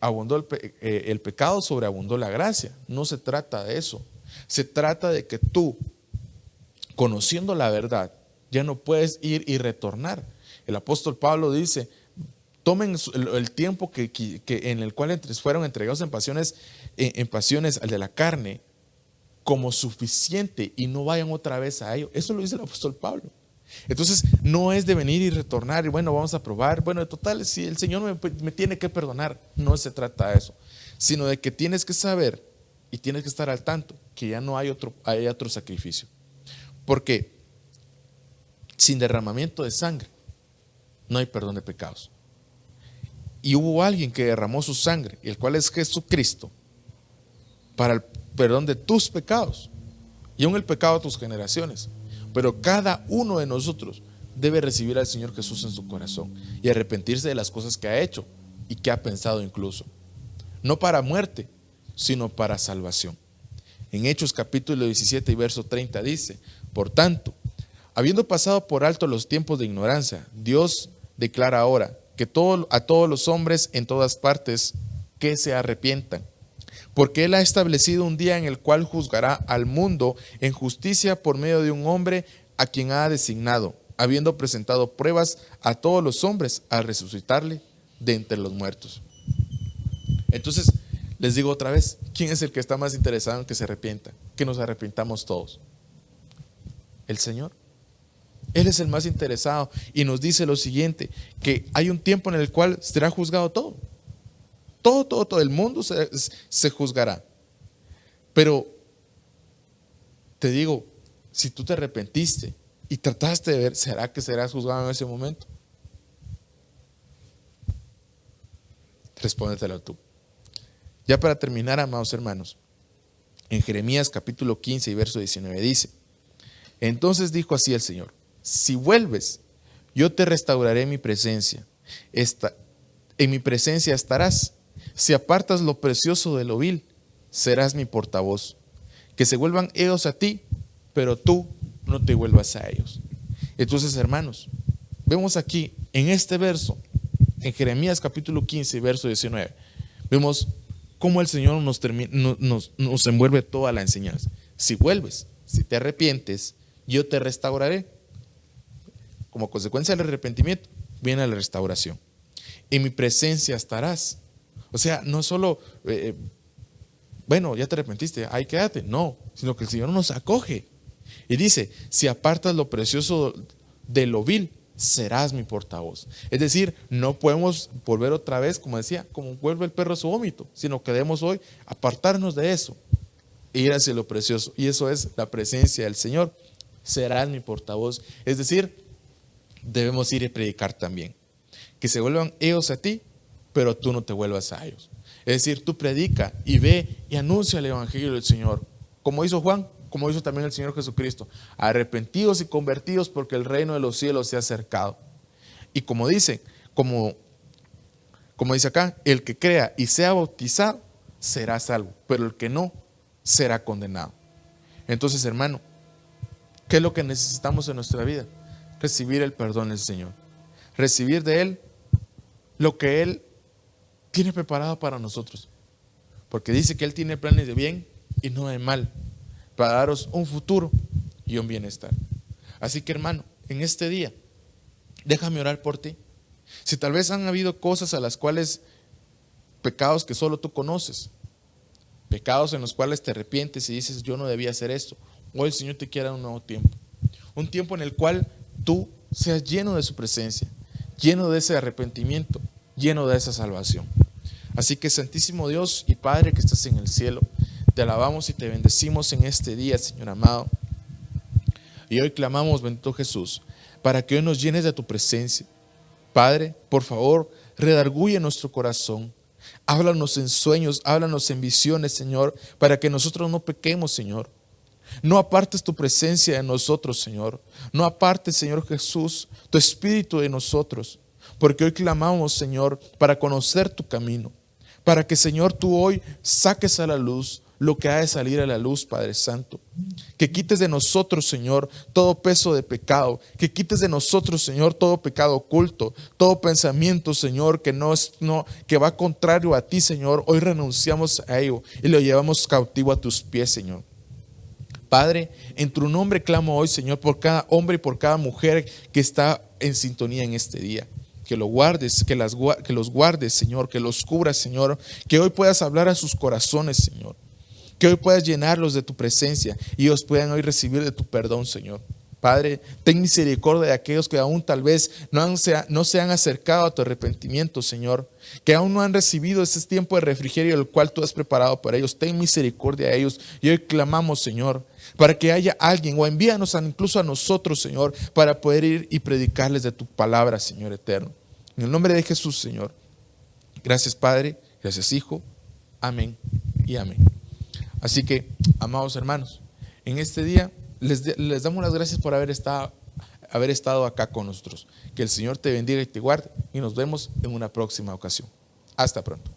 S1: abundó el pecado, sobreabundó la gracia. No se trata de eso. Se trata de que tú, conociendo la verdad, ya no puedes ir y retornar. El apóstol Pablo dice, tomen el tiempo en el cual fueron entregados en pasiones al de la carne, como suficiente y no vayan otra vez a ello. Eso lo dice el apóstol Pablo. Entonces no es de venir y retornar y bueno, vamos a probar, bueno, total, si el Señor me tiene que perdonar. No se trata de eso, sino de que tienes que saber y tienes que estar al tanto que ya no hay otro sacrificio, porque sin derramamiento de sangre no hay perdón de pecados. Y hubo alguien que derramó su sangre, el cual es Jesucristo, para el perdón de tus pecados y aún el pecado de tus generaciones. Pero cada uno de nosotros debe recibir al Señor Jesús en su corazón y arrepentirse de las cosas que ha hecho y que ha pensado incluso, no para muerte, sino para salvación. En Hechos capítulo 17 y verso 30 dice, por tanto, habiendo pasado por alto los tiempos de ignorancia, Dios declara ahora que a todos los hombres en todas partes que se arrepientan, porque Él ha establecido un día en el cual juzgará al mundo en justicia por medio de un hombre a quien ha designado, habiendo presentado pruebas a todos los hombres al resucitarle de entre los muertos. Entonces, les digo otra vez, ¿quién es el que está más interesado en que se arrepienta? que nos arrepintamos todos? El Señor. Él es el más interesado y nos dice lo siguiente, que hay un tiempo en el cual será juzgado todo. Todo el mundo se juzgará. Pero te digo, si tú te arrepentiste y trataste de ver, ¿será que serás juzgado en ese momento? Respóndetelo tú. Ya para terminar, amados hermanos, en Jeremías capítulo 15 y verso 19 dice: entonces dijo así el Señor: si vuelves, yo te restauraré en mi presencia. En mi presencia estarás. Si apartas lo precioso de lo vil, serás mi portavoz. Que se vuelvan ellos a ti, pero tú no te vuelvas a ellos. Entonces, hermanos, vemos aquí en este verso, en Jeremías capítulo 15, verso 19, vemos cómo el Señor nos envuelve toda la enseñanza. Si vuelves, si te arrepientes, yo te restauraré. Como consecuencia del arrepentimiento viene la restauración. En mi presencia estarás. O sea, no solo, bueno, ya te arrepentiste, ahí quédate. No, sino que el Señor nos acoge. Y dice: si apartas lo precioso de lo vil, serás mi portavoz. Es decir, no podemos volver otra vez, como decía, como vuelve el perro a su vómito, sino que debemos hoy apartarnos de eso e ir hacia lo precioso. Y eso es la presencia del Señor. Serás mi portavoz. Es decir, debemos ir y predicar también. Que se vuelvan ellos a ti, pero tú no te vuelvas a ellos. Es decir, tú predica y ve y anuncia el evangelio del Señor, como hizo Juan, como hizo también el Señor Jesucristo: arrepentidos y convertidos, porque el reino de los cielos se ha acercado. Y como dice acá, el que crea y sea bautizado será salvo, pero el que no será condenado. Entonces, hermano, ¿qué es lo que necesitamos en nuestra vida? Recibir el perdón del Señor, recibir de Él lo que Él tiene preparado para nosotros, porque dice que Él tiene planes de bien y no de mal, para daros un futuro y un bienestar. Así que, hermano, en este día, déjame orar por ti. Si tal vez han habido cosas a las cuales, pecados que solo tú conoces, pecados en los cuales te arrepientes y dices: yo no debía hacer esto, hoy el Señor te quiere dar un nuevo tiempo, un tiempo en el cual tú seas lleno de su presencia, lleno de ese arrepentimiento, lleno de esa salvación. Así que, Santísimo Dios y Padre que estás en el cielo, te alabamos y te bendecimos en este día, Señor amado. Y hoy clamamos, bendito Jesús, para que hoy nos llenes de tu presencia. Padre, por favor, redarguye nuestro corazón. Háblanos en sueños, háblanos en visiones, Señor, para que nosotros no pequemos, Señor. No apartes tu presencia de nosotros, Señor. No apartes, Señor Jesús, tu espíritu de nosotros. Porque hoy clamamos, Señor, para conocer tu camino. Para que, Señor, tú hoy saques a la luz lo que ha de salir a la luz, Padre Santo. Que quites de nosotros, Señor, todo peso de pecado. Que quites de nosotros, Señor, todo pecado oculto. Todo pensamiento, Señor, que va contrario a ti, Señor. Hoy renunciamos a ello y lo llevamos cautivo a tus pies, Señor. Padre, en tu nombre clamo hoy, Señor, por cada hombre y por cada mujer que está en sintonía en este día. Que lo guardes, que los guardes, Señor, que los cubras, Señor. Que hoy puedas hablar a sus corazones, Señor. Que hoy puedas llenarlos de tu presencia y ellos puedan hoy recibir de tu perdón, Señor. Padre, ten misericordia de aquellos que aún tal vez no se han acercado a tu arrepentimiento, Señor. Que aún no han recibido ese tiempo de refrigerio el cual tú has preparado para ellos. Ten misericordia de ellos. Y hoy clamamos, Señor, para que haya alguien, o envíanos incluso a nosotros, Señor, para poder ir y predicarles de tu palabra, Señor eterno. En el nombre de Jesús, Señor. Gracias, Padre. Gracias, Hijo. Amén y amén. Así que, amados hermanos, en este día les damos las gracias por haber estado acá con nosotros. Que el Señor te bendiga y te guarde y nos vemos en una próxima ocasión. Hasta pronto.